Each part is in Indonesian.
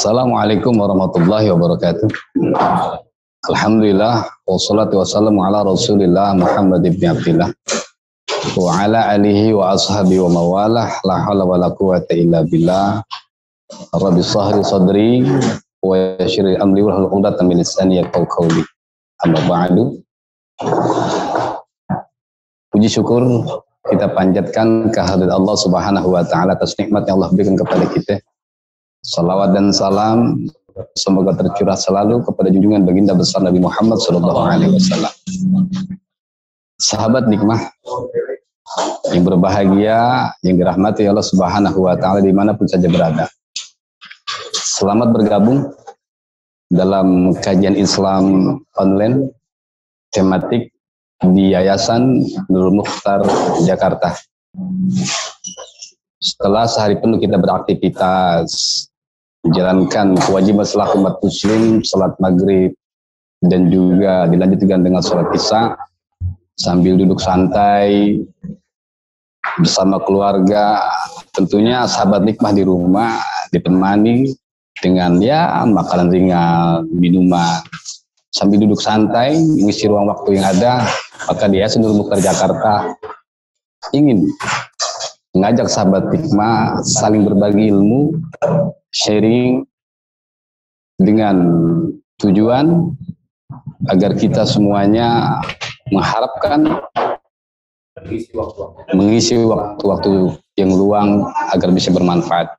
Assalamualaikum warahmatullahi wabarakatuh. Alhamdulillah wassalatu wassalamu ala Rasulillah Muhammad ibn Abdillah wa ala alihi wa ashabihi wa mawalah la haula wala quwwata illa billah. Rabbi shrah li sadri wa yassir li amri wahlul 'uqdatam min lisani yafqahu qawli. Amma ba'du. Puji syukur kita panjatkan kehadirat Allah Subhanahu wa taala atas nikmat yang Allah berikan kepada kita. Salawat dan salam semoga tercurah selalu kepada junjungan baginda besar Nabi Muhammad SAW. Sahabat nikmah yang berbahagia, yang dirahmati Allah Subhanahu wa taala dimanapun saja berada. Selamat bergabung dalam kajian Islam online tematik di Yayasan Nurul Mukhtar Jakarta. Setelah sehari penuh kita beraktivitas menjalankan kewajiban selaku umat muslim, salat maghrib, dan juga dilanjutkan dengan salat isya sambil duduk santai bersama keluarga. Tentunya sahabat nikmah di rumah ditemani dengan makanan ringan, minuman, sambil duduk santai mengisi ruang waktu yang ada. Maka di Yayasan Nurul Mukhtar Jakarta ingin mengajak sahabat nikmah saling berbagi ilmu, sharing dengan tujuan agar kita semuanya mengharapkan mengisi waktu-waktu yang luang agar bisa bermanfaat.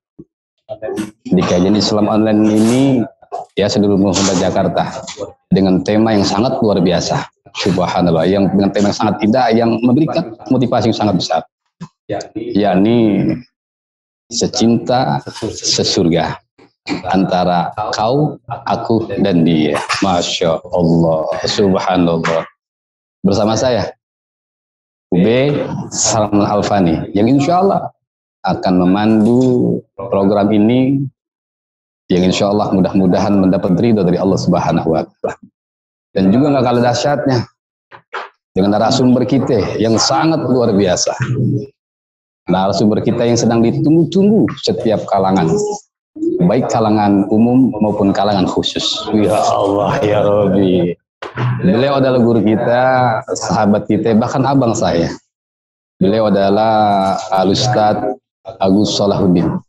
Di kajian Islam online ini ya Nurul Mukhtar Jakarta dengan tema yang sangat luar biasa, subhanallah, yang dengan tema yang sangat indah yang memberikan motivasi yang sangat besar, yakni secinta sesurga antara kau, aku, dan dia. Masya Allah, subhanallah. Bersama saya Ube Salman Alfani yang insya Allah akan memandu program ini, yang insya Allah mudah-mudahan mendapat ridho dari Allah Subhanahu wa taala. Dan juga nggak kalah dahsyatnya dengan narasumber kita yang sangat luar biasa. Narasumber kita yang sedang ditunggu-tunggu setiap kalangan, baik kalangan umum maupun kalangan khusus. Ya Allah, ya Rabbi. Beliau adalah guru kita, sahabat kita, bahkan abang saya. Beliau adalah Al-Ustadz Agus Salahuddin,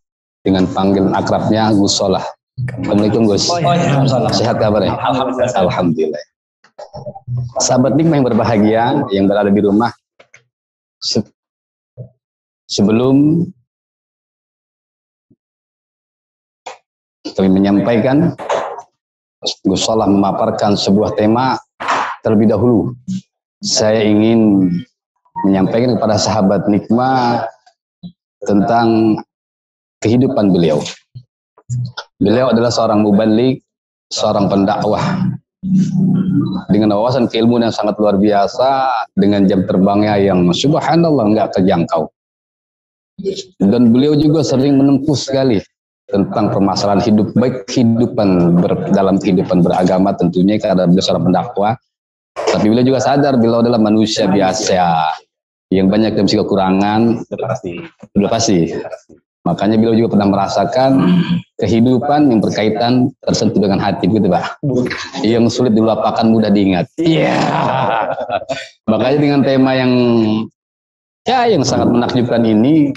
dengan panggilan akrabnya Gus Solah. Assalamualaikum Gus. Sehat kabarnya? Alhamdulillah. Sahabat nikmah yang berbahagia yang berada di rumah, sebelum kami menyampaikan, Gus Solah memaparkan sebuah tema terlebih dahulu. Saya ingin menyampaikan kepada sahabat nikmah tentang kehidupan beliau. Beliau adalah seorang mubaligh, seorang pendakwah dengan wawasan keilmuan yang sangat luar biasa, dengan jam terbangnya yang subhanallah nggak terjangkau. Dan beliau juga sering menempuh sekali tentang permasalahan hidup, baik dalam kehidupan beragama tentunya karena beliau seorang pendakwah, tapi beliau juga sadar beliau adalah manusia biasa yang banyak dan kekurangan, sudah pasti. Makanya beliau juga pernah merasakan kehidupan yang berkaitan tersentuh dengan hati, gitu Pak. Yang sulit dilupakan, mudah diingat. Iya. Makanya dengan tema yang sangat menakjubkan ini,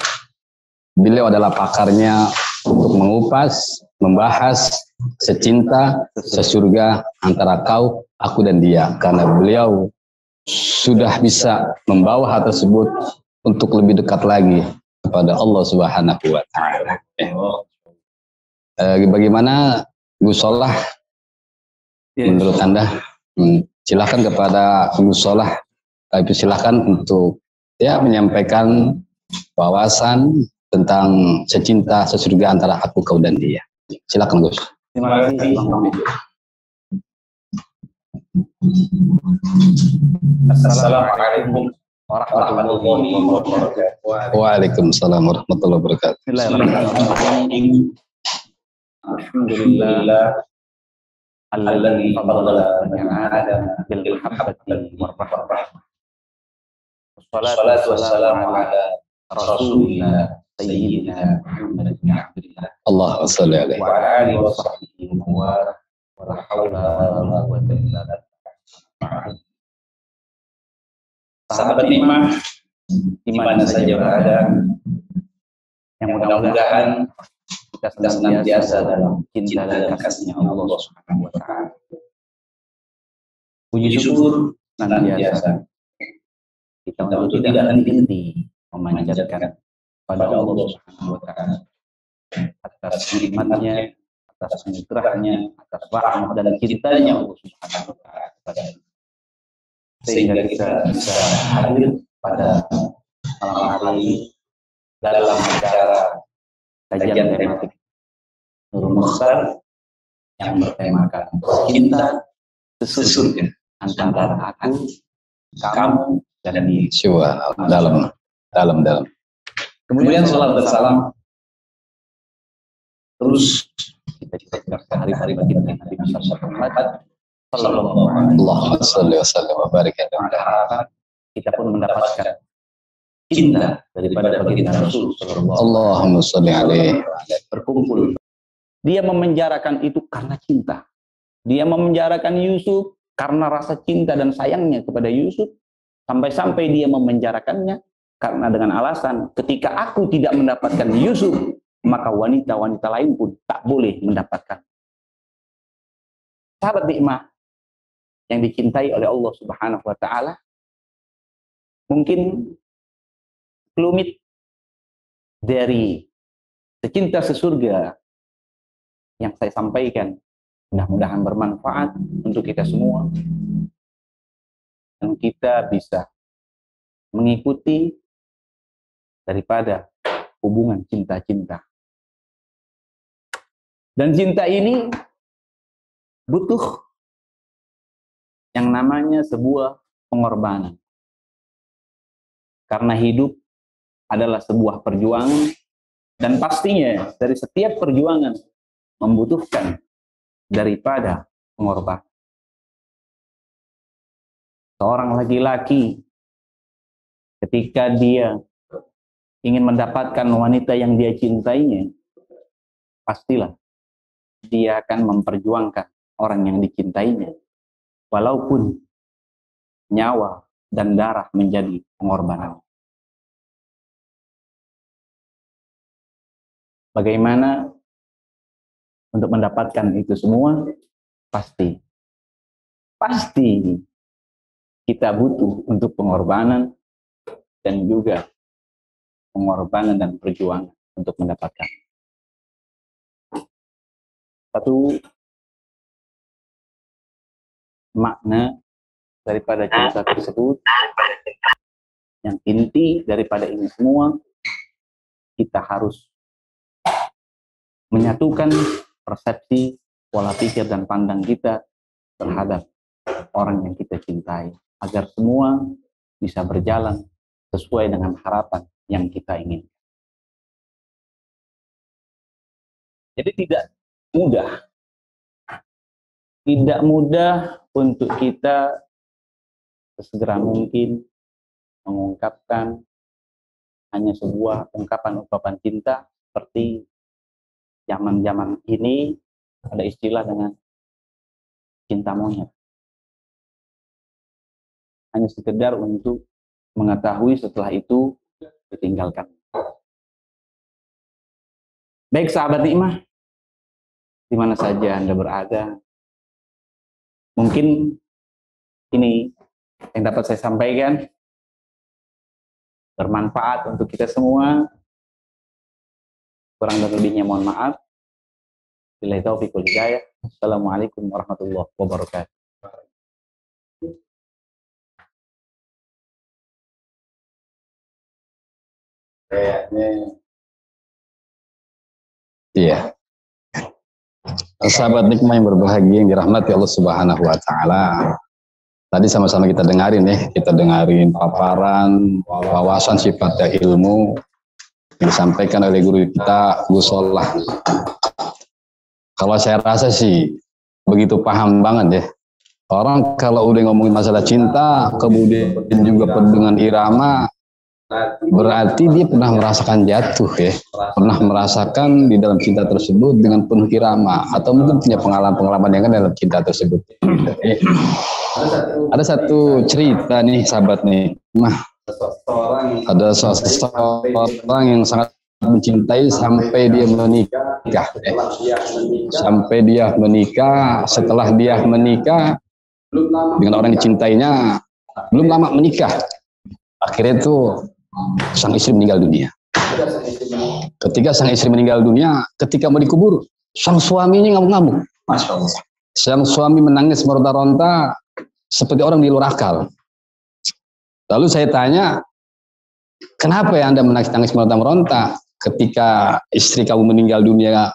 beliau adalah pakarnya untuk mengupas, membahas secinta, sesurga antara kau, aku, dan dia. Karena beliau sudah bisa membawa hal tersebut untuk lebih dekat lagi kepada Allah Subhanahu wa taala. Bagaimana Gus Solah menurut Anda? Silakan kepada Gus Solah, silakan untuk menyampaikan wawasan tentang secinta sesurga antara aku, kau, dan dia. Silakan Gus. Terima kasih. Assalamualaikum warahmatullahi wabarakatuh. Waalaikumsalam warahmatullahi wabarakatuh. Bismillahirrahmanirrahim. Alhamdulillah alladzi fadala bani Adam bil mahabbati war rahmah. Wassalatu wassalamu ala Rasulillah Sayyidina Muhammad bin Abdillah Allah salli alaihi wa alihi wa sahbihi wa la haula wa la quwwata illa billah. Sahabat nikmah di mana saja berada, yang mudah-mudahan kita senantiasa dalam cinta dan kasih-Nya Allah Subhanahu wa taala. Puji syukur senantiasa kita untuk tidak henti-henti memanjatkan pada Allah Subhanahu wa taala atas nikmatnya, atas anugerahnya, atas rahmat dan cintanya Allah Subhanahu wa taala kepada kita, sehingga kita bisa hadir pada malam hari ini dalam acara kajian tematik Nurul Mukhtar yang bertemakan cinta sesurga antara aku, kamu, dan dia. Dalam. Kemudian salam bersalam terus kita ciptakan hari-hari baginda Nabi Muhammad sallallahu alaihi wasallam. Kita pun mendapatkan cinta daripada baginda Rasul sallallahu alaihi wasallam. Berkumpul. Dia memenjarakan itu karena cinta. Dia memenjarakan Yusuf karena rasa cinta dan sayangnya kepada Yusuf. Sampai-sampai dia memenjarakannya karena dengan alasan ketika aku tidak mendapatkan Yusuf, maka wanita-wanita lain pun tak boleh mendapatkan. Sahabat nikmah yang dicintai oleh Allah Subhanahu wa taala, mungkin kelumit dari secinta sesurga yang saya sampaikan mudah-mudahan bermanfaat untuk kita semua dan kita bisa mengikuti daripada hubungan cinta-cinta. Dan cinta ini butuh yang namanya sebuah pengorbanan. Karena hidup adalah sebuah perjuangan dan pastinya dari setiap perjuangan membutuhkan daripada pengorbanan. Seorang laki-laki ketika dia ingin mendapatkan wanita yang dia cintainya, pastilah dia akan memperjuangkan orang yang dicintainya, walaupun nyawa dan darah menjadi pengorbanan. Bagaimana untuk mendapatkan itu semua? Pasti kita butuh untuk pengorbanan dan juga pengorbanan dan perjuangan untuk mendapatkan. Satu makna daripada cinta tersebut, yang inti daripada ini semua, kita harus menyatukan persepsi, pola pikir dan pandang kita terhadap orang yang kita cintai, agar semua bisa berjalan sesuai dengan harapan yang kita inginkan. Jadi tidak mudah untuk kita sesegera mungkin mengungkapkan hanya sebuah ungkapan-ungkapan cinta seperti zaman-zaman ini ada istilah dengan cinta monyet. Hanya sekedar untuk mengetahui setelah itu ditinggalkan. Baik sahabat nikmah, di mana saja Anda berada, mungkin ini yang dapat saya sampaikan bermanfaat untuk kita semua. Kurang dan lebihnya mohon maaf. Billahi taufiq wal hidayah. Assalamualaikum warahmatullahi wabarakatuh. Iya. Sahabat nikmah yang berbahagia yang dirahmati Allah Subhanahu wa taala. Tadi sama-sama kita dengarin paparan wawasan sifatnya ilmu yang disampaikan oleh guru kita, Gus Solah. Kalau saya rasa sih begitu paham banget ya. Orang kalau udah ngomongin masalah cinta, kemudian juga dengan irama, berarti dia pernah merasakan jatuh ya, pernah merasakan di dalam cinta tersebut dengan penuh irama, atau mungkin punya pengalaman-pengalaman yang kan dalam cinta tersebut. Ada satu cerita nih sahabat nih, ada seseorang yang sangat mencintai sampai dia menikah, sampai dia menikah. Setelah dia menikah dengan orang yang dicintainya, belum lama menikah, akhirnya tuh sang istri meninggal dunia. Ketika sang istri meninggal dunia, ketika mau dikubur, sang suaminya ngamuk-ngamuk. Sang suami menangis meronta-ronta seperti orang di luar akal. Lalu saya tanya, kenapa ya Anda menangis-nangis meronta-meronta ketika istri kamu meninggal dunia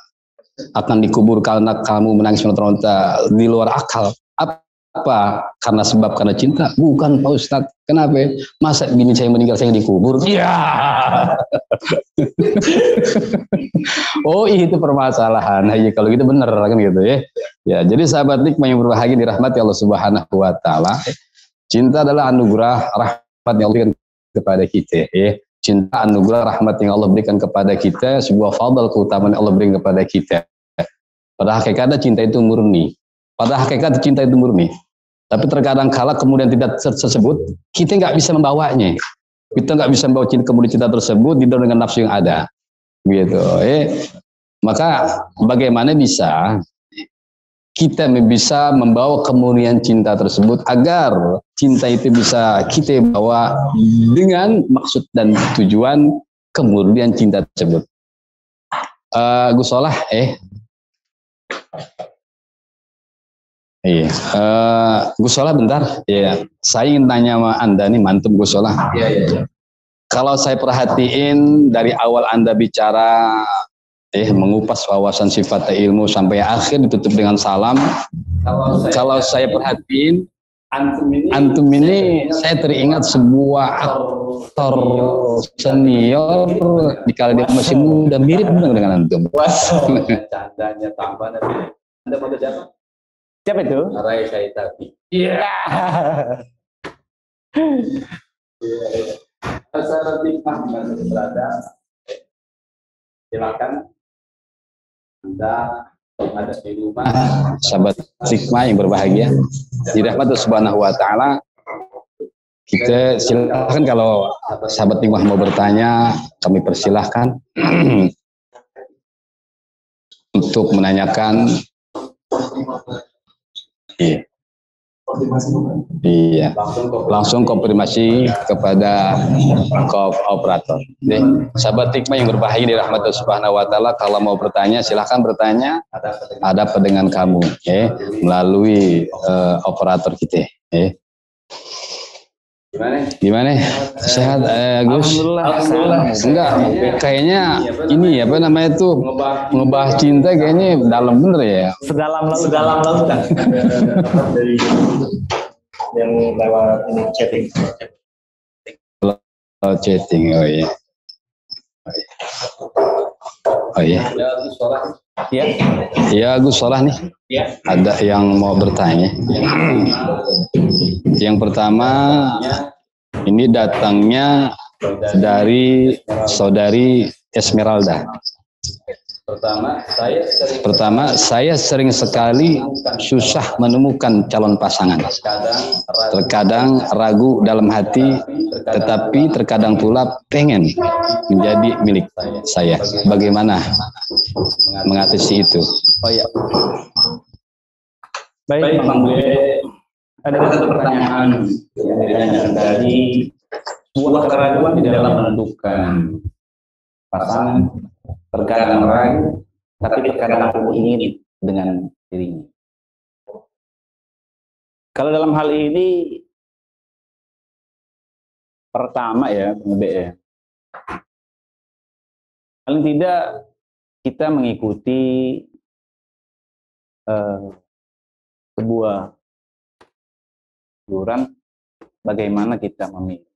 akan dikubur karena kamu menangis meronta-meronta di luar akal? Apa? Karena cinta? Bukan Pak Ustadz. Kenapa? Masa bini saya meninggal saya dikubur? Ya. Oh itu permasalahan. Ya, kalau gitu benar kan gitu ya. Ya jadi sahabat nikmat yang berbahagia dirahmati Allah Subhanahu Wa Taala. Cinta adalah anugerah rahmat yang Allah berikan kepada kita. Ya. Cinta anugerah rahmat yang Allah berikan kepada kita. Sebuah fadl keutamaan yang Allah berikan kepada kita. Pada hakikatnya cinta itu murni. Pada hakikat cinta itu murni. Tapi terkadang kala kemudian tidak tersebut, kita nggak bisa membawanya. Kita nggak bisa membawa kemudian cinta tersebut didorong dengan nafsu yang ada. Gitu. Maka bagaimana bisa kita bisa membawa kemuliaan cinta tersebut agar cinta itu bisa kita bawa dengan maksud dan tujuan kemuliaan cinta tersebut. Gus Solah, Iya, Gus Solah bentar. Ya, saya ingin tanya sama Anda nih, mantep Gus Solah. Iya. Kalau saya perhatiin dari awal Anda bicara, mengupas wawasan sifat ilmu sampai akhir ditutup dengan salam. Kalau saya perhatiin, antum ini saya teringat sebuah aktor senior di kala dia masih muda, mirip dengan antum. Candanya tambah nanti. Anda mau siapa? Siapa itu? Rai Syaitati. Iya. Sahabat hikmah yang berada, silakan Anda ada di rumah. Sahabat hikmah yang berbahagia, dirahmati Subhanahu Wa Taala. Kita silakan kalau sahabat hikmah mau bertanya, kami persilahkan untuk menanyakan. Iya. Langsung konfirmasi kepada operator. Sahabat hikmah yang berbahagia dirahmati Subhanahu Wa Taala, kalau mau bertanya silahkan bertanya. Ada apa dengan kamu? Melalui operator kita. Gimana? Sehat, Gus? Alhamdulillah. Enggak, kayaknya ini apa namanya tuh ngebahas cinta kayaknya dalam bener ya. Sedalam lalu kan. Dari yang lewat ini chatting. Chatting, oh iya. Oh iya. Ya. Ya, Gus Solah nih. Ya. Ada yang mau bertanya. Yang pertama, ini datangnya dari saudari Esmeralda. Pertama, saya sering sekali susah menemukan calon pasangan. Terkadang ragu dalam hati, tetapi terkadang pula pengen menjadi milik saya. Bagaimana mengatasi itu? Oh ya. Baik, Bang Budi. Ada satu pertanyaan yang ditanyakan dari sebuah keraguan di dalam menentukan pasangan. Terkadang ragu, tapi terkadang aku ingin dengan dirinya. Kalau dalam hal ini, pertama ya, Bang B ya, paling tidak kita mengikuti sebuah aturan bagaimana kita memilih.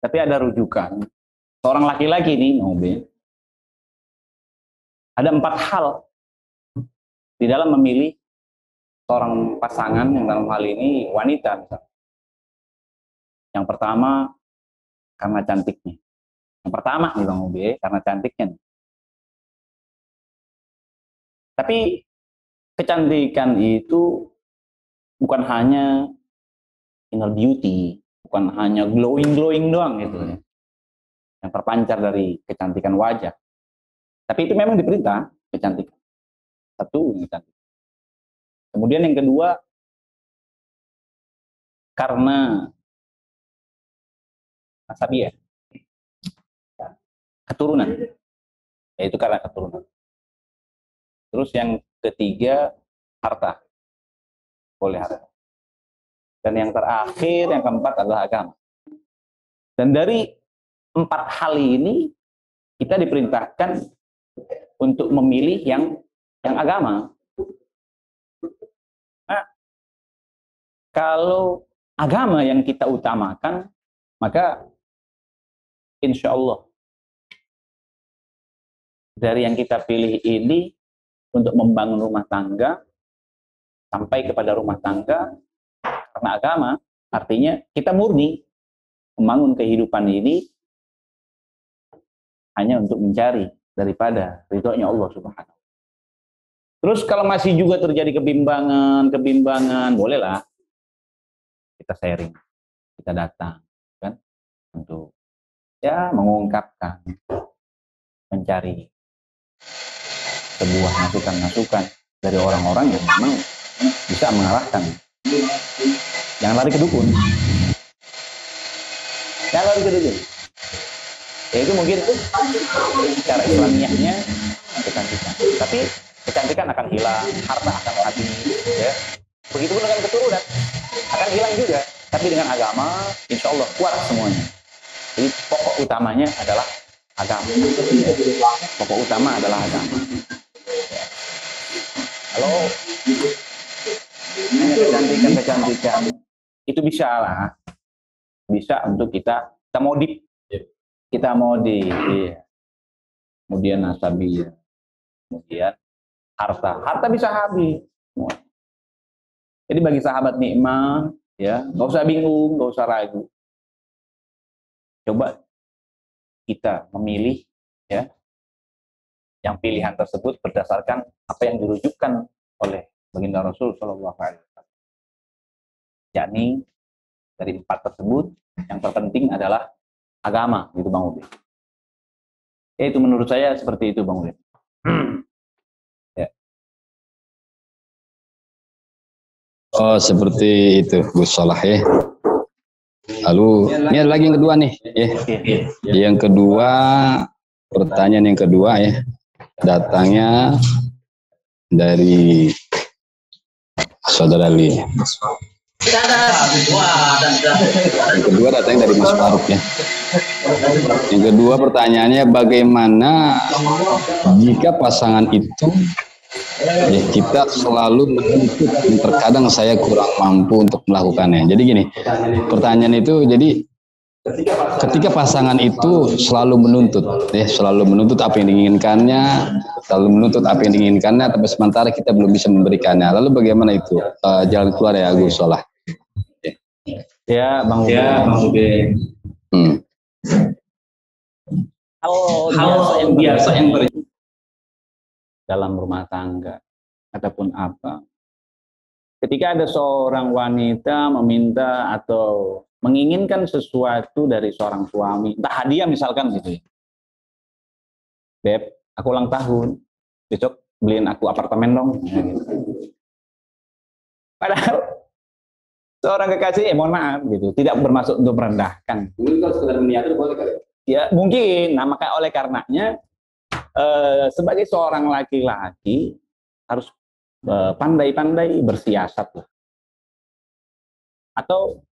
Tapi ada rujukan. Seorang laki-laki ini, ada 4 hal di dalam memilih seorang pasangan yang dalam hal ini wanita. Misalnya. Yang pertama, karena cantiknya. Yang pertama nih Bang Ube, karena cantiknya. Tapi kecantikan itu bukan hanya inner beauty, bukan hanya glowing doang gitu ya, yang terpancar dari kecantikan wajah. Tapi itu memang diperintah kecantikan. Satu, kecantikan. Kemudian yang kedua, karena asabiah, keturunan, yaitu karena keturunan. Terus yang ketiga, harta, boleh harta. Dan yang terakhir, yang keempat adalah agama. Dan dari 4 hal ini, kita diperintahkan untuk memilih yang agama. Nah, kalau agama yang kita utamakan, maka insya Allah dari yang kita pilih ini untuk membangun rumah tangga sampai kepada rumah tangga karena agama, artinya kita murni membangun kehidupan ini hanya untuk mencari daripada ridhonya Allah Subhanahu. Terus kalau masih juga terjadi kebimbangan, bolehlah kita sharing, kita datang, kan, untuk ya mengungkapkan, mencari sebuah masukan-masukan dari orang-orang yang memang bisa mengarahkan. Jangan lari ke dukun. Jangan lari ke dukun. Ya itu mungkin secara Islamiahnya kecantikan. Tapi kecantikan akan hilang, harta akan habis, ya. Begitupun dengan keturunan akan hilang juga. Tapi dengan agama, insya Allah kuat semuanya. Jadi pokok utamanya adalah agama. Pokok utama adalah agama. Ya. Kalau hanya kecantikan, itu bisa lah, bisa untuk kita modif, iya. Kemudian asabiah, kemudian harta bisa habis. Jadi bagi sahabat nikmat, ya, nggak usah bingung, nggak usah ragu. Coba kita memilih, ya, yang pilihan tersebut berdasarkan apa yang dirujukkan oleh baginda Rasul Shallallahu Alaihi Wasallam. Yakni dari 4 tersebut yang terpenting adalah agama, gitu Bang Ubi. Itu menurut saya seperti itu Bang Ubi. Ya. Oh, seperti itu Gus Salah ya. Lalu ini ada lagi yang kedua nih, ya. Yang kedua, pertanyaan yang kedua ya, datangnya dari Saudara Ali. Yang kedua datangnya dari Mas Faruk ya. Yang kedua pertanyaannya, bagaimana jika pasangan itu ya, kita selalu menuntut, terkadang saya kurang mampu untuk melakukannya. Jadi gini, pertanyaan itu jadi ketika pasangan itu selalu menuntut, ya, selalu menuntut apa yang diinginkannya, tapi sementara kita belum bisa memberikannya. Lalu bagaimana itu jalan keluar ya Gus Solah? Ya Bang Ube. Hal yang biasa yang terjadi dalam rumah tangga ataupun apa, ketika ada seorang wanita meminta atau menginginkan sesuatu dari seorang suami, entah hadiah misalkan gitu ya, Beb, aku ulang tahun, besok beliin aku apartemen dong, ya, gitu. Padahal seorang kekasih, mohon maaf gitu, tidak bermaksud untuk merendahkan. Mungkin kalau sekedar miniatur boleh kali. Ya mungkin, nah maka oleh karenanya sebagai seorang laki-laki harus pandai-pandai bersiasat lah. Atau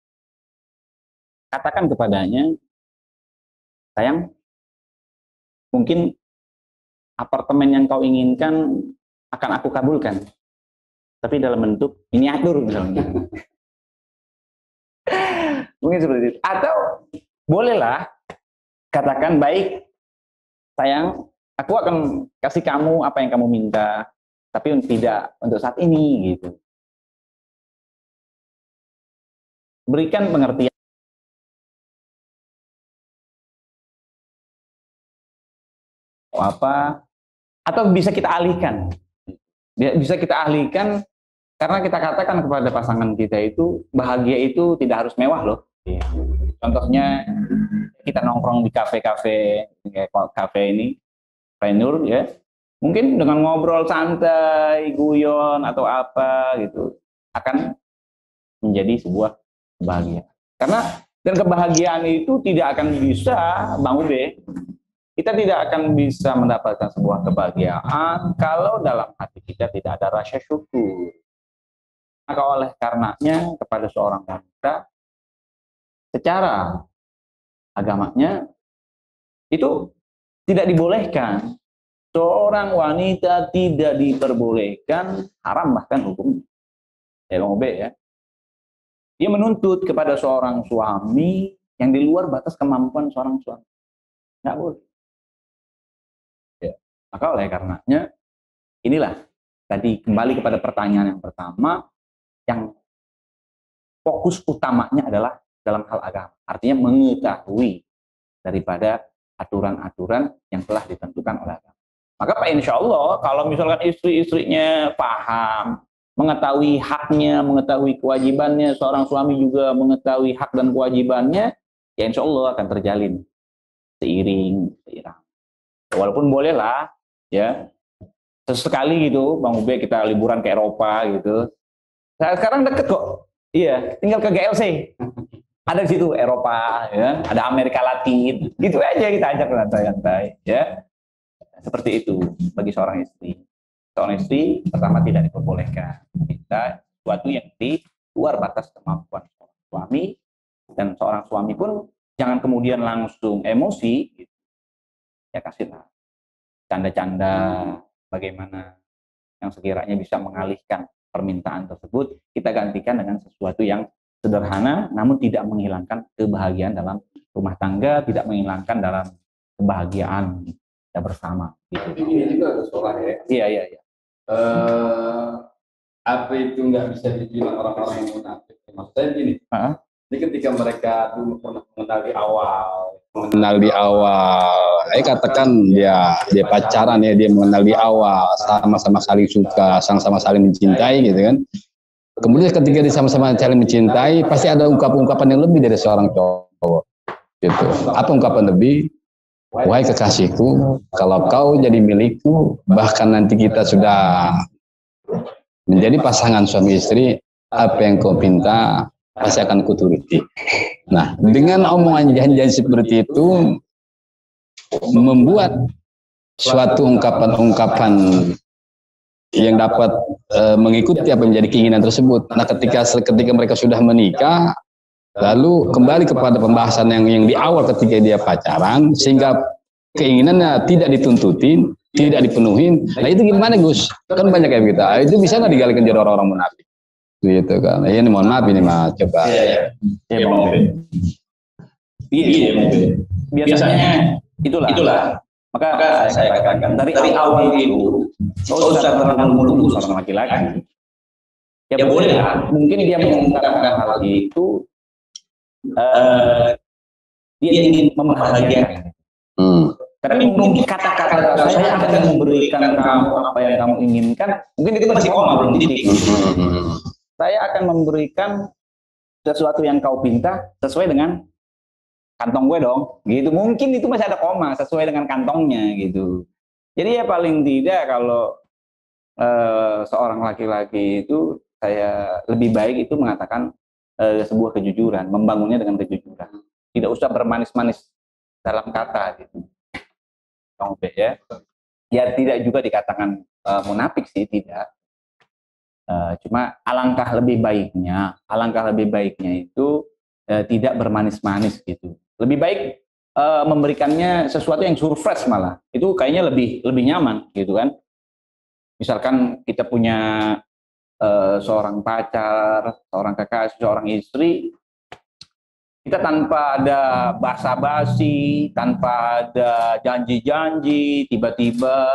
katakan kepadanya, sayang, mungkin apartemen yang kau inginkan akan aku kabulkan, tapi dalam bentuk miniatur misalnya. Mungkin seperti itu. Atau bolehlah katakan, baik sayang, aku akan kasih kamu apa yang kamu minta, tapi tidak untuk saat ini gitu. Berikan pengertian. apa, atau bisa kita alihkan. Bisa kita alihkan karena kita katakan kepada pasangan kita itu bahagia itu tidak harus mewah loh. Contohnya kita nongkrong di kafe-kafe kayak kafe ini, Prenur ya. Mungkin dengan ngobrol santai, guyon atau apa gitu akan menjadi sebuah kebahagiaan. Karena dan kebahagiaan itu tidak akan bisa, Bang Ube, kita tidak akan bisa mendapatkan sebuah kebahagiaan kalau dalam hati kita tidak ada rasa syukur. Maka oleh karenanya kepada seorang wanita, secara agamanya itu tidak dibolehkan. Seorang wanita tidak diperbolehkan, haram bahkan hukumnya. Ya Bang Ube ya. Dia menuntut kepada seorang suami yang di luar batas kemampuan seorang suami. Nggak boleh. Ya. Maka oleh karenanya, inilah tadi kembali kepada pertanyaan yang pertama, yang fokus utamanya adalah dalam hal agama. Artinya mengetahui daripada aturan-aturan yang telah ditentukan oleh agama. Maka Pak insya Allah kalau misalkan istri-istrinya paham, mengetahui haknya, mengetahui kewajibannya, seorang suami juga mengetahui hak dan kewajibannya, ya insya Allah akan terjalin seiring. Walaupun bolehlah ya sesekali gitu Bang Ube kita liburan ke Eropa gitu. Nah, sekarang deket kok. Iya, tinggal ke GLC. Ada di situ Eropa, ya, ada Amerika Latin. Gitu aja kita ajak santai-santai, ya. Seperti itu bagi seorang istri. Seorang istri pertama tidak diperbolehkan kita sesuatu yang di luar batas kemampuan seorang suami, dan seorang suami pun jangan kemudian langsung emosi. Gitu. Ya kasihlah canda-canda bagaimana yang sekiranya bisa mengalihkan permintaan tersebut, kita gantikan dengan sesuatu yang sederhana, namun tidak menghilangkan kebahagiaan dalam rumah tangga, tidak menghilangkan dalam kebahagiaan kita bersama. Gitu. Ini juga ada soal ya. Iya. Apa itu nggak bisa dibilang orang-orang yang munafik? Maksudnya gini, jadi ketika mereka dulu pernah mengenal di awal, katakan dia pacaran ya, dia mengenal di awal, sama-sama saling suka, sama-sama saling mencintai gitu kan. Kemudian ketika dia sama-sama saling mencintai, pasti ada ungkapan-ungkapan yang lebih dari seorang cowok. Gitu. Apa ungkapan lebih? Wahai kekasihku, kalau kau jadi milikku, bahkan nanti kita sudah menjadi pasangan suami istri, apa yang kau pinta pasti akan kuturuti. Nah, dengan omongan janji-janji seperti itu, membuat suatu ungkapan-ungkapan yang dapat mengikuti apa yang menjadi keinginan tersebut. Nah, ketika mereka sudah menikah, lalu kembali kepada pembahasan yang di awal ketika dia pacaran, sehingga keinginannya tidak dituntutin, tidak dipenuhin. Nah itu gimana Gus? Kan banyak kayak gitu. Itu bisa nggak digalikan jadi orang-orang munafik? Gitu kan. Ya ini mohon maaf ini Mas, coba. Iya Bang Ube. Iya Bang Ube. Biasanya itulah. Maka saya katakan dari awal itu, nggak usah terlalu muluk seorang laki-laki. Ya boleh lah. Mungkin dia mengungkapkan hal itu. Dia ingin membahagiakan. Tapi mungkin kata-kata saya akan memberikan kamu apa yang kamu inginkan, mungkin itu masih koma belum titik. Saya akan memberikan sesuatu yang kau pinta sesuai dengan kantong gue dong, gitu. Mungkin itu masih ada koma sesuai dengan kantongnya, gitu. Jadi ya paling tidak kalau seorang laki-laki itu saya lebih baik itu mengatakan sebuah kejujuran, membangunnya dengan kejujuran. Tidak usah bermanis-manis dalam kata gitu. Ya. Ya tidak juga dikatakan munafik sih, tidak. Cuma alangkah lebih baiknya itu tidak bermanis-manis gitu. Lebih baik memberikannya sesuatu yang surprise malah. Itu kayaknya lebih nyaman gitu kan. Misalkan kita punya seorang pacar, seorang kekasih, seorang istri, kita tanpa ada basa-basi, tanpa ada janji-janji, tiba-tiba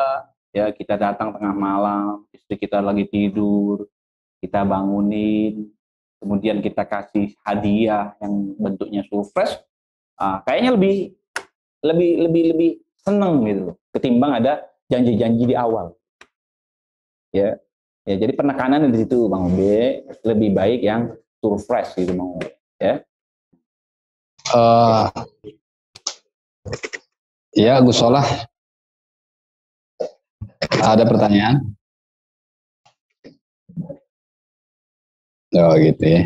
ya kita datang tengah malam, istri kita lagi tidur, kita bangunin, kemudian kita kasih hadiah yang bentuknya surprise, kayaknya lebih seneng gitu loh, ketimbang ada janji-janji di awal. Ya, jadi penekanan di situ Bang Obe, lebih baik yang surprise gitu Bang Obe. Ya. Ya, Gus Solah, ada pertanyaan? Oh gitu ya.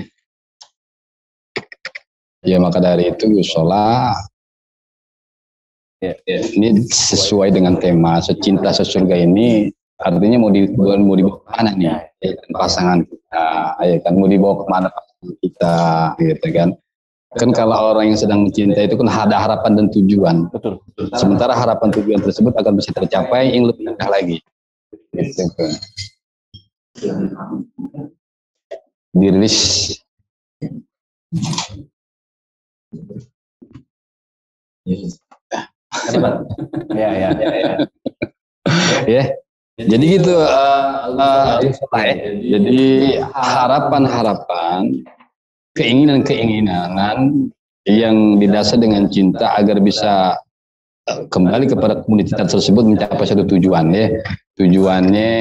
Ya maka dari itu Gus Solah, ini sesuai dengan tema secinta sesurga ini, artinya mau dibawa kemana nih pasangan kita, ya kan, mau dibawa kemana pasangan kita, gitu kan. Kan kalau orang yang sedang mencinta itu kan ada harapan dan tujuan. Betul. Sementara harapan tujuan tersebut akan bisa tercapai yang lebih indah lagi. Gitu kan. Dirilis. Ya. Ya. Jadi gitu. Jadi harapan-harapan, keinginan-keinginan yang didasar dengan cinta agar bisa kembali kepada komunitas tersebut mencapai satu tujuan ya. Tujuannya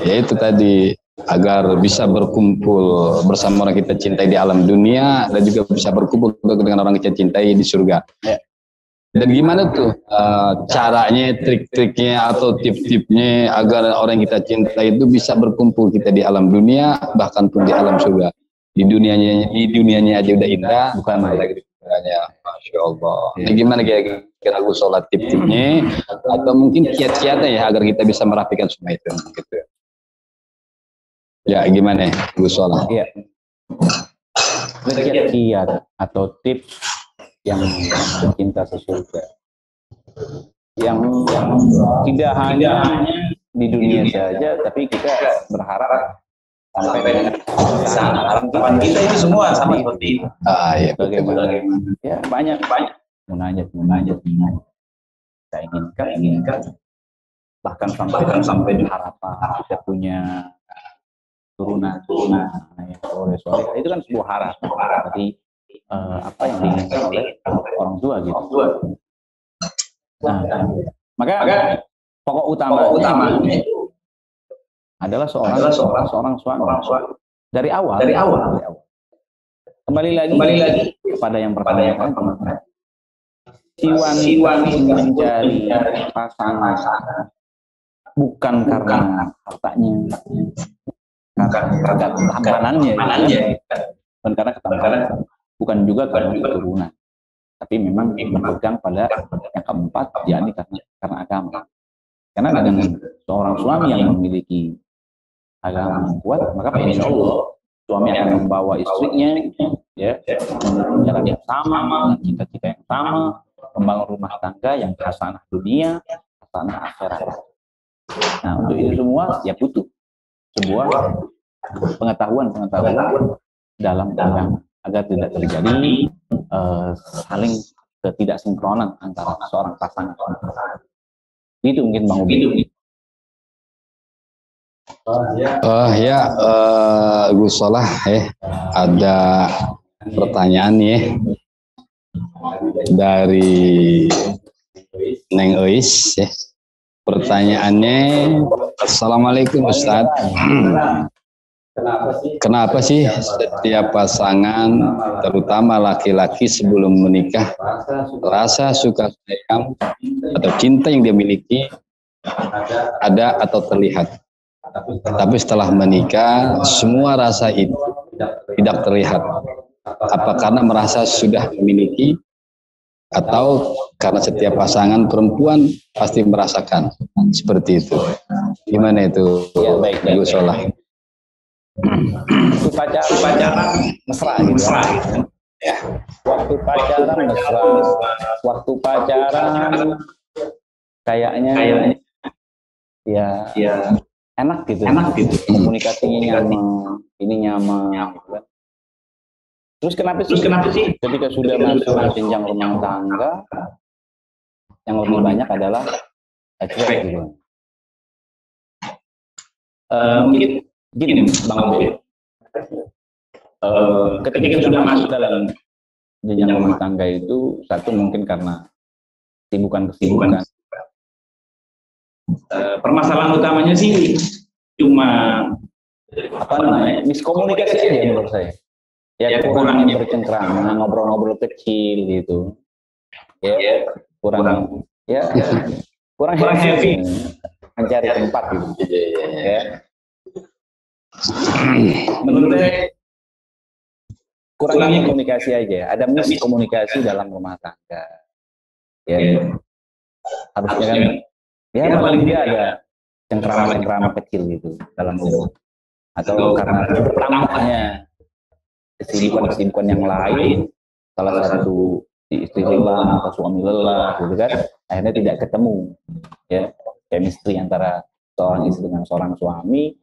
yaitu tadi agar bisa berkumpul bersama orang kita cintai di alam dunia dan juga bisa berkumpul dengan orang kita cintai di surga. Dan gimana tuh caranya, trik-triknya atau tip-tipnya agar orang yang kita cintai itu bisa berkumpul kita di alam dunia bahkan pun di alam surga. Di dunianya aja udah indah, bukan lagi di surganya. Masya Allah. Nah, gimana kira-kira Gus Solah tip-tipnya atau mungkin kiat-kiatnya ya agar kita bisa merapikan semua itu gitu. Ya gimana Gus Solah? Iya. Kiat atau tips yang cinta sesurga, yang tidak hanya di dunia saja, tapi kita berharap sampai dengan sana. Harapan kita ini semua sama seperti itu. Ya, bagaimana? Ya banyak munajat kita inginkan, bahkan sampai harapan kita punya turunan yang soleh itu kan sebuah harapan. Berarti apa yang diinginkan oleh orang tua gitu. Nah, maka pokok utamanya itu adalah seorang suami. Dari awal. Kembali lagi kepada yang pertama. Si wanita mencari pasangan bukan karena hartanya, karena ketampanannya, bukan karena ketampanannya. Bukan juga karena keturunan, tapi memang berpegang pada yang keempat, yakni karena agama. Karena dengan seorang suami yang memiliki agama yang kuat, maka insya Allah suami akan membawa istrinya ya jalan yang sama, cita-cita yang sama, membangun rumah tangga yang hasanah dunia, hasanah akhirat. Nah, untuk itu semua ya butuh sebuah pengetahuan dalam agama, agar tidak terjadi saling ketidaksinkronan antara seorang pasangan. Itu mungkin Bang Ubi. Gus Solah ada pertanyaan nih dari Neng Eis ya. Pertanyaannya, Assalamualaikum Ustadz. Kenapa sih setiap pasangan, terutama laki-laki sebelum menikah, rasa suka sayang atau cinta yang dia miliki ada atau terlihat, tapi setelah menikah semua rasa itu tidak terlihat? Apa karena merasa sudah memiliki, atau karena setiap pasangan perempuan pasti merasakan seperti itu? Gimana itu Gus Solah? Waktu pacaran mesra gitu ya. Waktu pacaran mesra, waktu pacaran kayaknya ya enak gitu. Komunikasinya nyaman, ini nyaman gitu kan. Terus kenapa sih ketika sudah masuk jenjang rumah tangga yang lebih banyak adalah cuek gitu. Mungkin gini Bang Obe, ketika sudah masuk dalam jenjang rumah tangga itu, satu mungkin karena kesibukan. Permasalahan utamanya sih cuma miskomunikasi aja menurut saya. Ya kurangnya bercengkrama, ngobrol-ngobrol kecil gitu. Ya kurang happy mencari tempat gitu. Ya. Menurut saya kurangnya komunikasi aja. Ada miskomunikasi dalam rumah tangga. Ya. Harusnya kan paling tidak ada cengkrama kecil gitu dalam rumah. Atau karena bertambahnya kesibukan yang lain, salah satu istri lelah atau suami lelah gitu kan, akhirnya tidak ketemu ya chemistry antara seorang istri dengan seorang suami,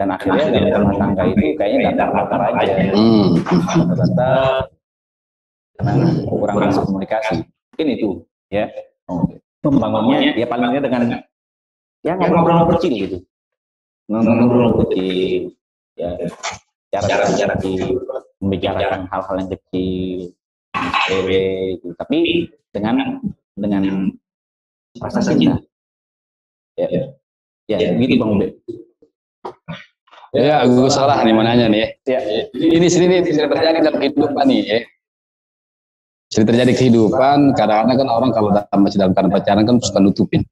dan akhirnya dalam rumah tangga itu kayaknya datar-datar aja, karena kurang komunikasi. Mungkin itu ya membangunnya ya paling tidak dengan ngobrol kecil gitu, ngobrol kecil ya, cara membicarakan hal-hal yang kecil, gitu. Tapi dengan rasa cinta. Ya, gitu Bang Ube. Ya, gue salah nih mananya nih. Ya. Ini sering terjadi dalam kehidupan nih ya. Sering terjadi kehidupan, kadang-kadang kan orang kalau masih dalam pacaran kan suka nutupin.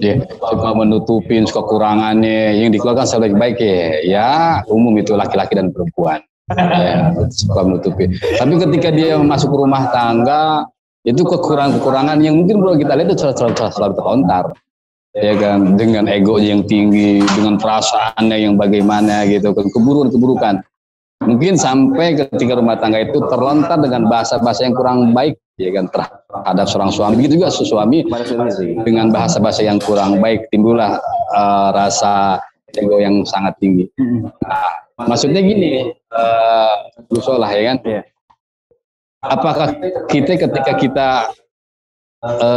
Ya, suka menutupin, suka kurangannya, yang dikeluarkan sebaik-baik ya umum itu laki-laki dan perempuan. Ya, suka menutupi. Tapi ketika dia masuk ke rumah tangga, itu kekurangan-kekurangan yang mungkin belum kita lihat itu selalu terlontar. Ya kan, dengan ego yang tinggi, dengan perasaannya yang bagaimana gitu, keburukan. Mungkin sampai ketika rumah tangga itu terlontar dengan bahasa-bahasa yang kurang baik, ya kan, terhadap seorang suami. Begitu juga suami dengan bahasa-bahasa yang kurang baik, timbullah rasa ego yang sangat tinggi. Maksudnya gini, Gusolah ya kan? Apakah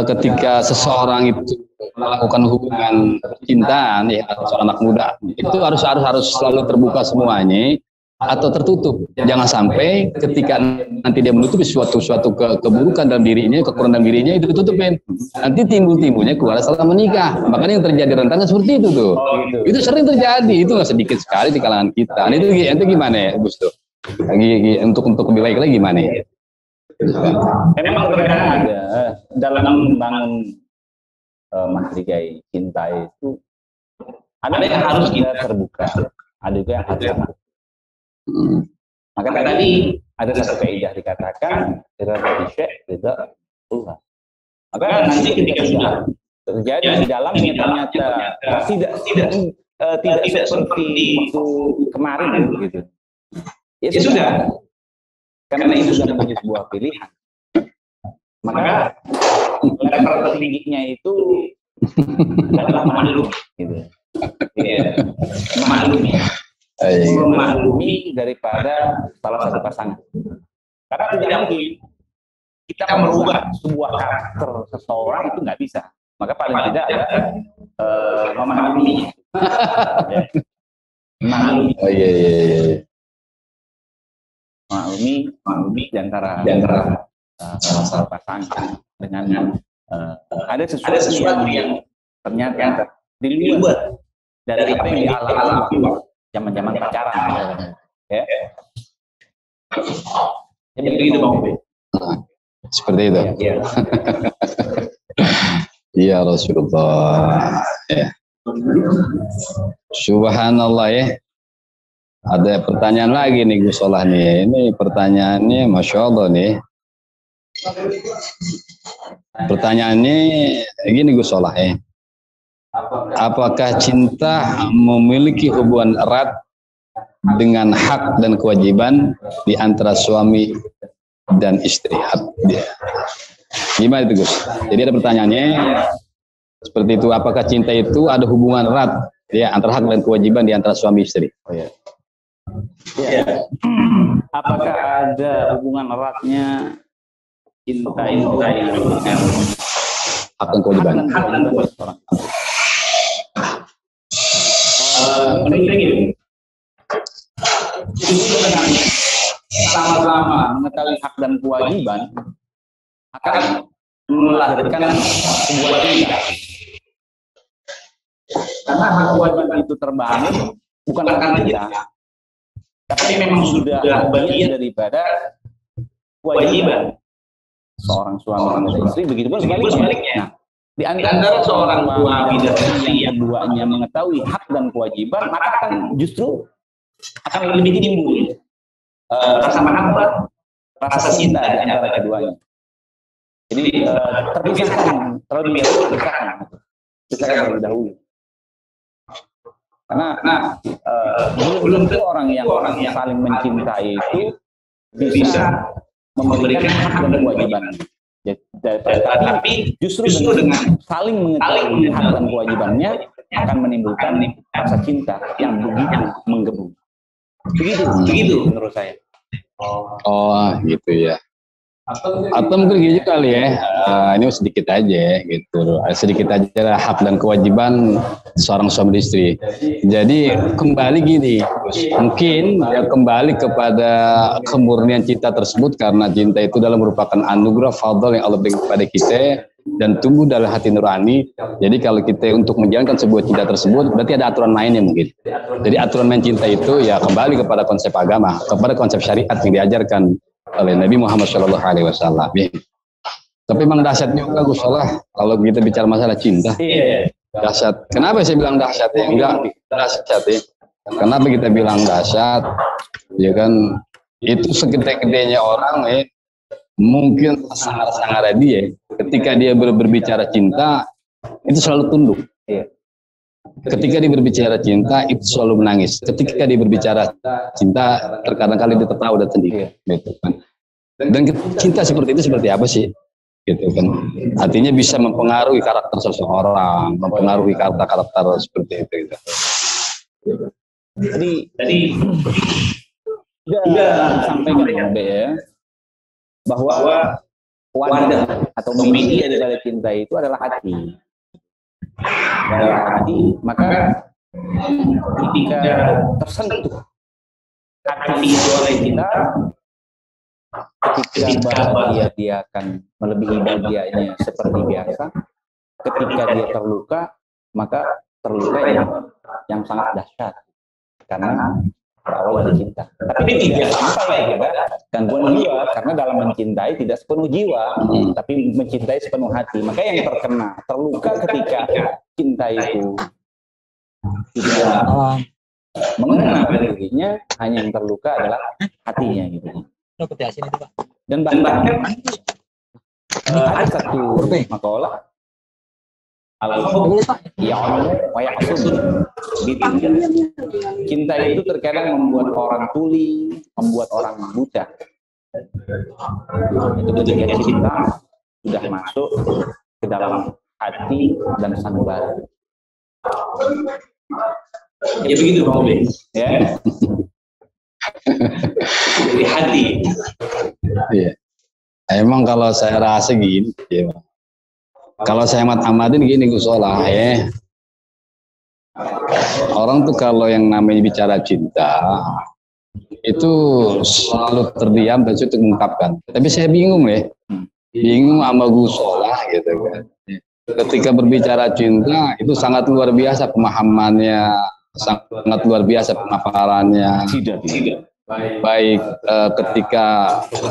ketika seseorang itu melakukan hubungan percintaan ya atau anak muda itu harus selalu terbuka semuanya atau tertutup? Jangan sampai ketika nanti dia menutupi suatu keburukan dalam dirinya, kekurangan dalam dirinya itu ditutupin. Nanti timbulnya keluar setelah menikah. Makanya yang terjadi rentangan seperti itu tuh. Itu sering terjadi, itu nggak sedikit sekali di kalangan kita. Nah, itu gimana ya, Gus tuh? Untuk lebih baik lagi gimana ya? Memang terkadang ada dalam membangun mahligai cinta itu ada yang harus kita terbuka, ada juga yang harus tertutup. Maka tadi ada satu kaidah dikatakan tidak Allah. Maka nanti ketika sudah terjadi di dalamnya ternyata tidak seperti itu kemarin gitu. Ya sudah. Karena itu sudah menjadi sebuah pilihan. Maka level tertingginya itu adalah maklum, gitu. Memaklumi daripada salah satu pasangan. Karena tidak mungkin kita merubah sebuah karakter seseorang itu nggak bisa. Maka paling tidak ada memahami. Maklumi. Maklumi di antara salah satu pasangan dengan ada sesuatu yang ternyata di luar dari apa yang dialami zaman-zaman pacaran, ya. Jadi begitu Bang. Seperti itu. Iya Rasulullah. Ya. Subhanallah ya. Ada pertanyaan lagi nih Gusolah nih. Ini pertanyaannya Masya Allah nih. Pertanyaannya gini Gusolah ya. Apakah cinta memiliki hubungan erat dengan hak dan kewajiban di antara suami dan istri? Gimana itu Gus? Jadi ada pertanyaannya seperti itu. Apakah cinta itu ada hubungan erat ya antara hak dan kewajiban di antara suami istri? Ya. Apakah ada hubungan eratnya cinta itu yang hak dan kewajiban? Sama-sama mengetahui hak dan kewajiban, maka melahirkan sebuah cinta. Karena hak kewajiban itu terbangun bukan karena kita, tapi memang sudah bagian daripada kewajiban seorang suami dan istri. Begitu pun sebaliknya. Nah, di antara seorang suami dan istri yang keduanya mengetahui hak dan kewajiban, maka akan justru akan lebih timbul rasa mahabbah, rasa cinta di antara keduanya. Jadi terpisahkan terlebih dahulu, terpisahkan terlebih dahulu. Karena belum tentu orang yang saling mencintai itu bisa memberikan hak dan kewajiban. Tapi justru dengan saling mengetahui hak dan kewajibannya akan menimbulkan rasa cinta yang begitu menggebu. Begitu menurut saya. Oh, gitu ya. Atau mungkin gitu kali ya, ini sedikit aja gitu, sedikit aja hak dan kewajiban seorang suami istri. Jadi kembali gini, mungkin ya kembali kepada kemurnian cinta tersebut, karena cinta itu adalah merupakan anugerah fadl yang Allah berikan kepada kita dan tumbuh dalam hati nurani. Jadi kalau kita untuk menjalankan sebuah cinta tersebut, berarti ada aturan mainnya mungkin. Jadi aturan main cinta itu ya kembali kepada konsep agama, kepada konsep syariat yang diajarkan oleh Nabi Muhammad SAW. Tapi memang dahsyat juga Gus Solah kalau kita bicara masalah cinta. Dahsyat. Kenapa saya bilang dahsyat ya? Enggak dahsyat ya. Kenapa kita bilang dahsyat? Ya kan itu segede-gedenya orang ya. Mungkin sangat-sangat dia ketika dia berbicara cinta itu selalu tunduk. Ketika dia berbicara cinta itu selalu menangis. Ketika dia berbicara cinta terkadang kali dia tertawa dan sedih, gitu kan. Dan cinta seperti itu seperti apa sih? Gitu kan. Artinya bisa mempengaruhi karakter seseorang, mempengaruhi karakter seperti itu. Gitu. Jadi sudah disampaikan ya bahwa wadah atau media dari cinta itu adalah hati. Dalam hati, maka ketika tersentuh hati itu oleh kita, ketika bahagia dia akan melebihi bahagianya seperti biasa. Ketika dia terluka, maka terluka yang sangat dahsyat karena berawal dari cinta. Tapi tidak sampai kepada gangguan jiwa, karena dalam mencintai tidak sepenuh jiwa, tapi mencintai sepenuh hati. Maka yang terkena, terluka ketika cinta itu tidak mengena pada dirinya, hanya yang terluka adalah hatinya gitu. Dan bahkan ada satu makalah cinta itu terkadang membuat orang tuli, membuat orang buta. Itu ketika cinta sudah masuk ke dalam hati dan sanubari. Ya begitu Bang Ube. Ya. Jadi hati. Iya. Emang kalau saya rasa gini, ya. Kalau saya amatin gini Gus Solah ya. Orang tuh kalau yang namanya bicara cinta itu selalu terdiam dan sulit mengungkapkan. Tapi saya bingung ya. Bingung sama Gus Solah gitu kan. Ketika berbicara cinta itu sangat luar biasa pemahamannya, sangat luar biasa pemaparannya. Tidak. Baik ketika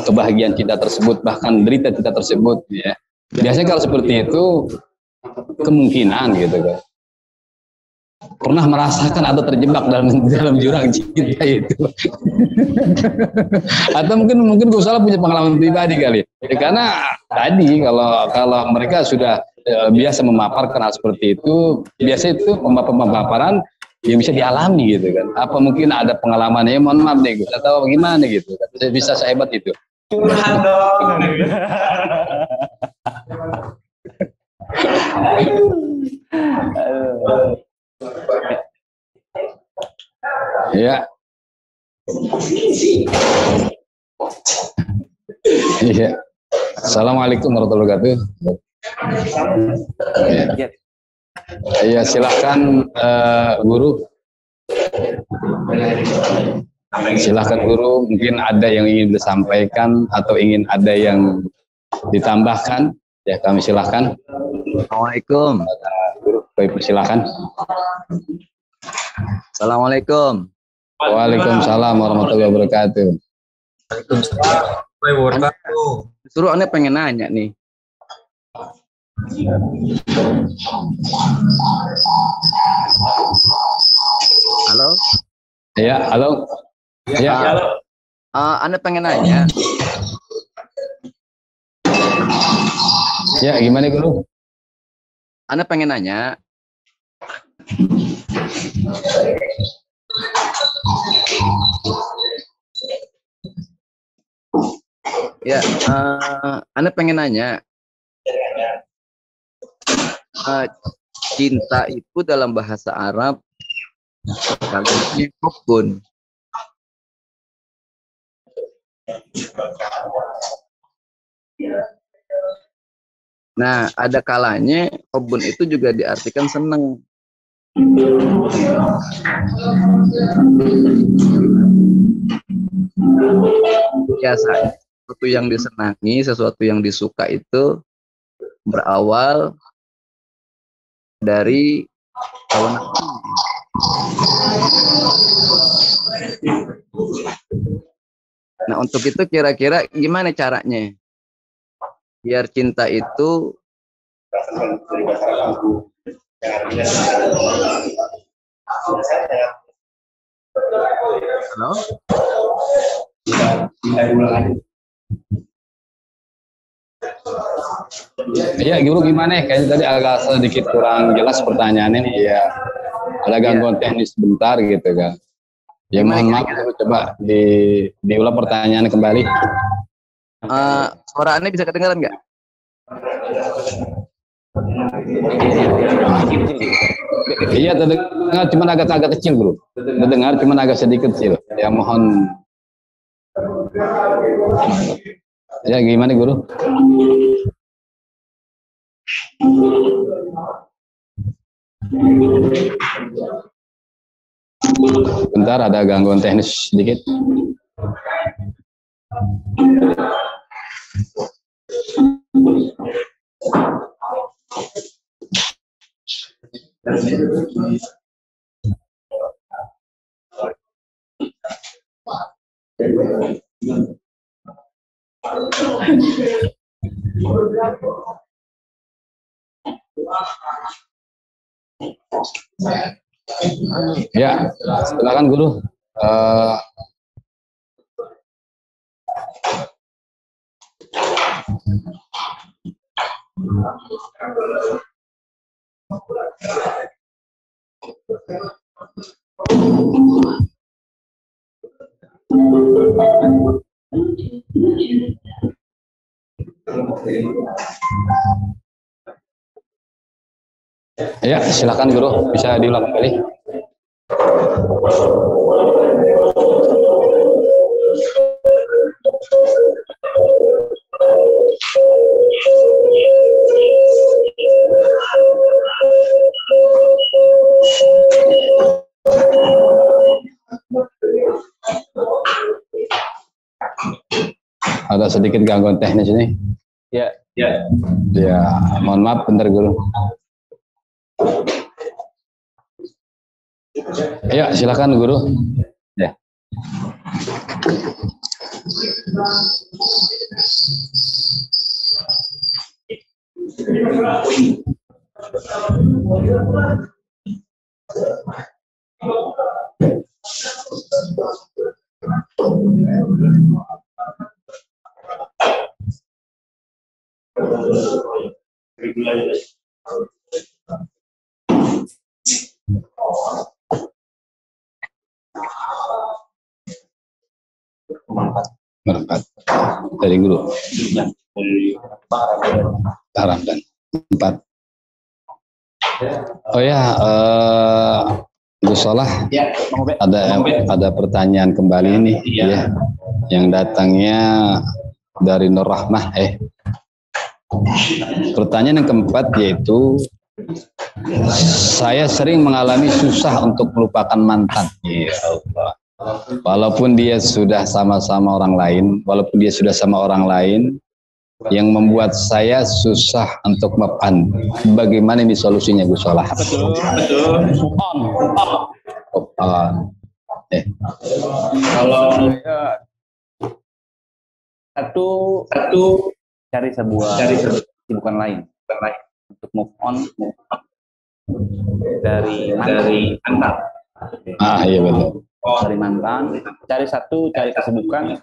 kebahagiaan cinta tersebut, bahkan derita cinta tersebut ya. Biasanya kalau seperti itu kemungkinan gitu kan pernah merasakan atau terjebak dalam jurang cinta itu. Atau mungkin Gus Solah punya pengalaman pribadi kali ya, karena tadi kalau mereka sudah biasa memaparkan hal seperti itu, biasa itu pemaparan yang bisa dialami gitu kan. Apa mungkin ada pengalaman ya, mohon maaf nih Gus, atau gimana gitu kan, bisa sehebat itu. Curhat dong. Ya. Iya. Assalamualaikum warahmatullahi wabarakatuh. Ya, silakan guru. Silakan guru, mungkin ada yang ingin disampaikan atau ingin ada yang ditambahkan. Ya, kami silahkan. Assalamualaikum. Baik, silakan. Assalamualaikum. Waalaikumsalam warahmatullahi wabarakatuh. Suruh aneh pengen nanya nih. Halo? Ya, halo. Ya, Aneh pengen nanya. ya gimana Guru? Aneh pengen nanya. Ya, Aneh pengen nanya. Cinta itu dalam bahasa Arab kalimatnya hubbun. Nah, ada kalanya hubbun itu juga diartikan senang. Biasanya sesuatu yang disenangi, sesuatu yang disuka itu berawal dari hawa nafsu. Nah, untuk itu kira-kira gimana caranya biar cinta itu halo? Iya, Guru gimana? Kayaknya tadi agak sedikit kurang jelas pertanyaannya nih. Ya, ada gangguan teknis sebentar gitu kan. Ya mohon maaf, Guru, coba diulang pertanyaan kembali. Suara Anda bisa kedengaran nggak? Iya, terdengar cuma agak kecil, Guru. Terdengar cuma agak sedikit kecil. Ya mohon. Ya gimana Guru? Bentar, ada gangguan teknis sedikit. Ya, silakan Guru. Ya, silakan Guru, bisa diulang kembali. Ada sedikit gangguan teknis ini. Ya. Ya, mohon maaf, bentar Guru. Ya, silakan Guru. Ya. Berempat dari Guru. Haram dan 4. Oh ya, Gus Solah, ada pertanyaan kembali nih ya, yang datangnya dari Nur Rahmah. Pertanyaan yang keempat yaitu, saya sering mengalami susah untuk melupakan mantan. Ya Allah. Walaupun dia sudah sama-sama orang lain, walaupun dia sudah sama orang lain, yang membuat saya susah untuk mapan. Bagaimana ini solusinya Gus Solah? Betul. Kalau satu cari kesibukan lain untuk move on dari mantan. Iya betul. Dari mantan, cari kesibukan,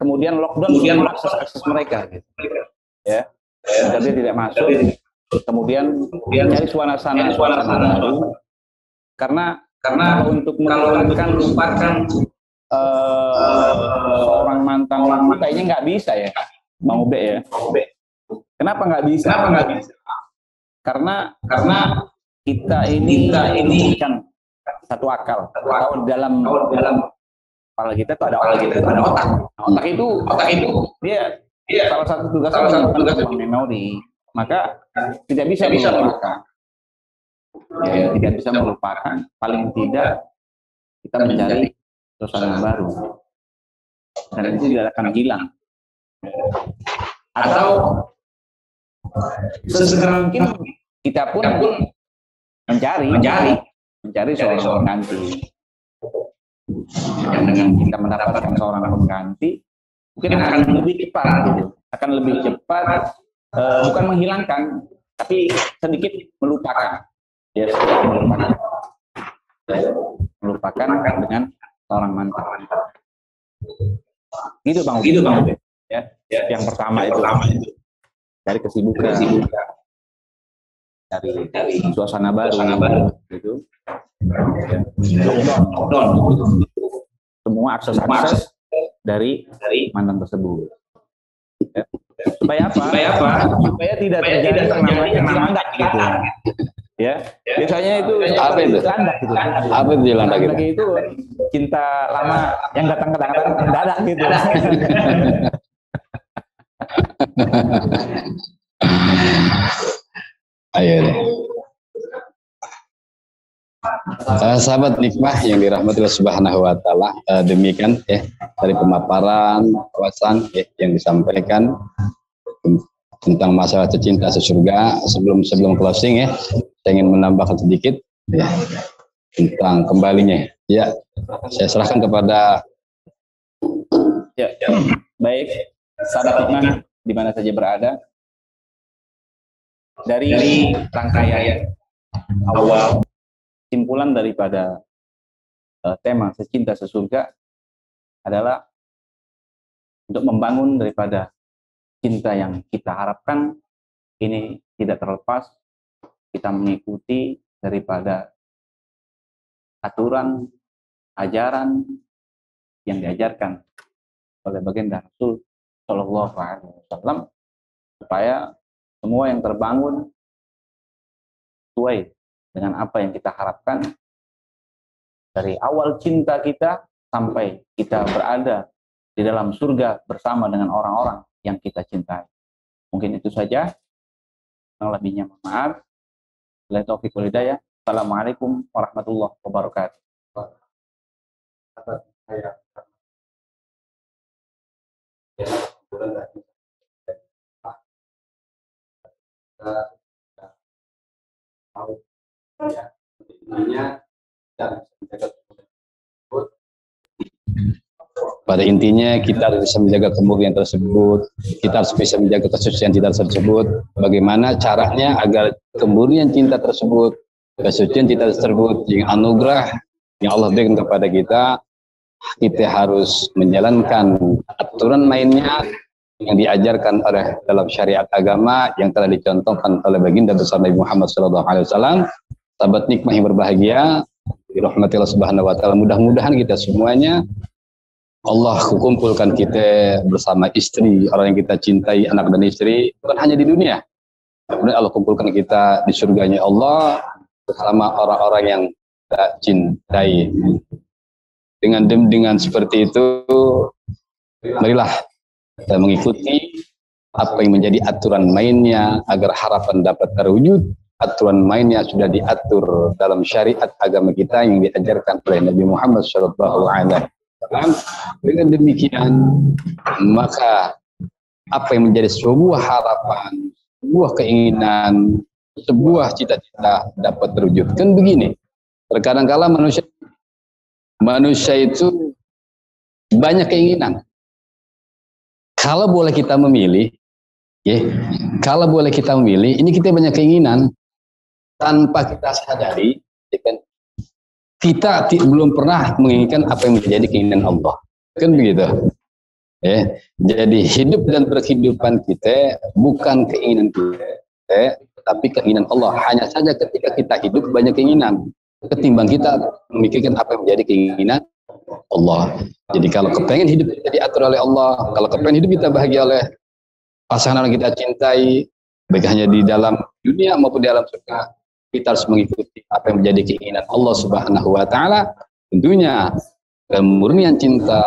kemudian lockdown semua akses mereka, gitu. Ya, agar dia tidak masuk. Kemudian cari suasana baru. Karena kalau untuk melupakan seorang mantan kayaknya nggak bisa ya, Bang Ube ya. Kenapa nggak bisa? Karena kita ini kan satu akal. Kalau dalam kepala kita itu ada otak. Otak itu dia salah satu tugasnya adalah memori. Maka tidak bisa melupakan. Ya, tidak bisa melupakan. Paling tidak kita mencari suasana baru. Dan itu tidak akan hilang. Atau sesegera mungkin kita pun mencari seorang pengganti. Dan dengan kita mendapatkan seorang pengganti, mungkin akan lebih cepat, gitu. Akan lebih cepat, bukan menghilangkan, tapi sedikit melupakan. Ya, melupakan dengan seorang mantan. Gitu Bang. Ya. Yang pertama itu dari kesibukan. Dari suasana baru gitu. Lockdown. Semua akses dari mantan tersebut. Ya. Supaya apa? Supaya tidak terjadi yang namanya gitu. Ya. Biasanya itu apa itu? Landak gitu. Apa itu landak gitu? Itu cinta lama yang datang mendadak gitu. Ayo deh. Sahabat nikmah yang dirahmati Allah Subhanahu wa taala, demikian ya dari pemaparan wawasan yang disampaikan tentang masalah cinta sesurga. Sebelum closing ya, saya ingin menambahkan sedikit ya tentang kembalinya. Ya, saya serahkan kepada baik sahabat nikmah di mana saja berada. Dari rangkaian awal simpulan daripada tema secinta sesurga adalah untuk membangun daripada cinta yang kita harapkan ini tidak terlepas kita mengikuti daripada aturan ajaran yang diajarkan oleh baginda Rasul Shallallahu Alaihi Wasallam supaya semua yang terbangun sesuai dengan apa yang kita harapkan dari awal cinta kita sampai kita berada di dalam surga bersama dengan orang-orang yang kita cintai. Mungkin itu saja. Yang lebihnya maaf. Wabillahi taufiq wal hidayah. Assalamualaikum warahmatullahi wabarakatuh. Pada intinya kita harus bisa menjaga kemurnian tersebut, kita harus bisa menjaga kesucian cinta tersebut. Bagaimana caranya agar kemurnian cinta tersebut, kesucian cinta tersebut, yang anugerah yang Allah berikan kepada kita harus menjalankan aturan mainnya yang diajarkan oleh dalam syariat agama yang telah dicontohkan oleh baginda besar Nabi Muhammad SAW. Sahabat nikmah yang berbahagia, dirahmati Allah Subhanahu wa taala, mudah-mudahan kita semuanya Allah kumpulkan kita bersama istri, orang yang kita cintai, anak dan istri, bukan hanya di dunia. Kemudian Allah kumpulkan kita di surganya Allah bersama orang-orang yang kita cintai. Dengan seperti itu, marilah kita mengikuti apa yang menjadi aturan mainnya agar harapan dapat terwujud. Aturan mainnya sudah diatur dalam syariat agama kita yang diajarkan oleh Nabi Muhammad SAW. Dengan demikian, maka apa yang menjadi sebuah harapan, sebuah keinginan, sebuah cita-cita dapat terwujudkan begini. Terkadang kala manusia itu banyak keinginan. Kalau boleh kita memilih, ya, kalau boleh kita memilih, ini kita banyak keinginan tanpa kita sadari, ya kan, kita belum pernah menginginkan apa yang menjadi keinginan Allah, kan begitu. Ya, jadi hidup dan berkehidupan kita bukan keinginan kita, tapi keinginan Allah. Hanya saja ketika kita hidup banyak keinginan, ketimbang kita memikirkan apa yang menjadi keinginan Allah. Jadi kalau kepengen hidup kita diatur oleh Allah, kalau kepengen hidup kita bahagia oleh pasangan yang kita cintai, baik hanya di dalam dunia maupun di dalam surga, kita harus mengikuti apa yang menjadi keinginan Allah Subhanahu wa Ta'ala. Tentunya kemurnian cinta,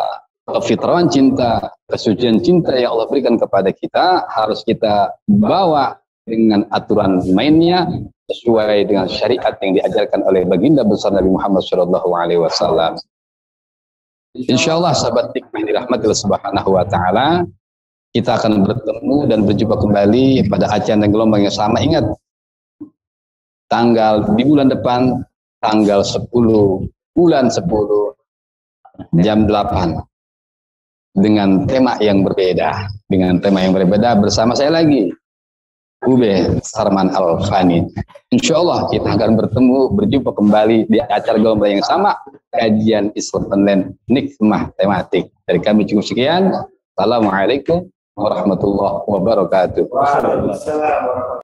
kefitrahan cinta, kesucian cinta yang Allah berikan kepada kita harus kita bawa dengan aturan mainnya sesuai dengan syariat yang diajarkan oleh baginda besar Nabi Muhammad SAW. Insyaallah sahabat hikmah yang dirahmati Allah Subhanahu wa Ta'ala, kita akan bertemu dan berjumpa kembali pada acara dan gelombang yang sama. Ingat, di bulan depan, tanggal 10 bulan 10 jam 8 dengan tema yang berbeda, bersama saya lagi, Ube Sarman Al-Fani. Insyaallah kita akan berjumpa kembali di acara gelombang yang sama, kajian Islam online nikmah tematik. Dari kami cukup sekian. Assalamualaikum warahmatullahi wabarakatuh. Waalaikumsalam.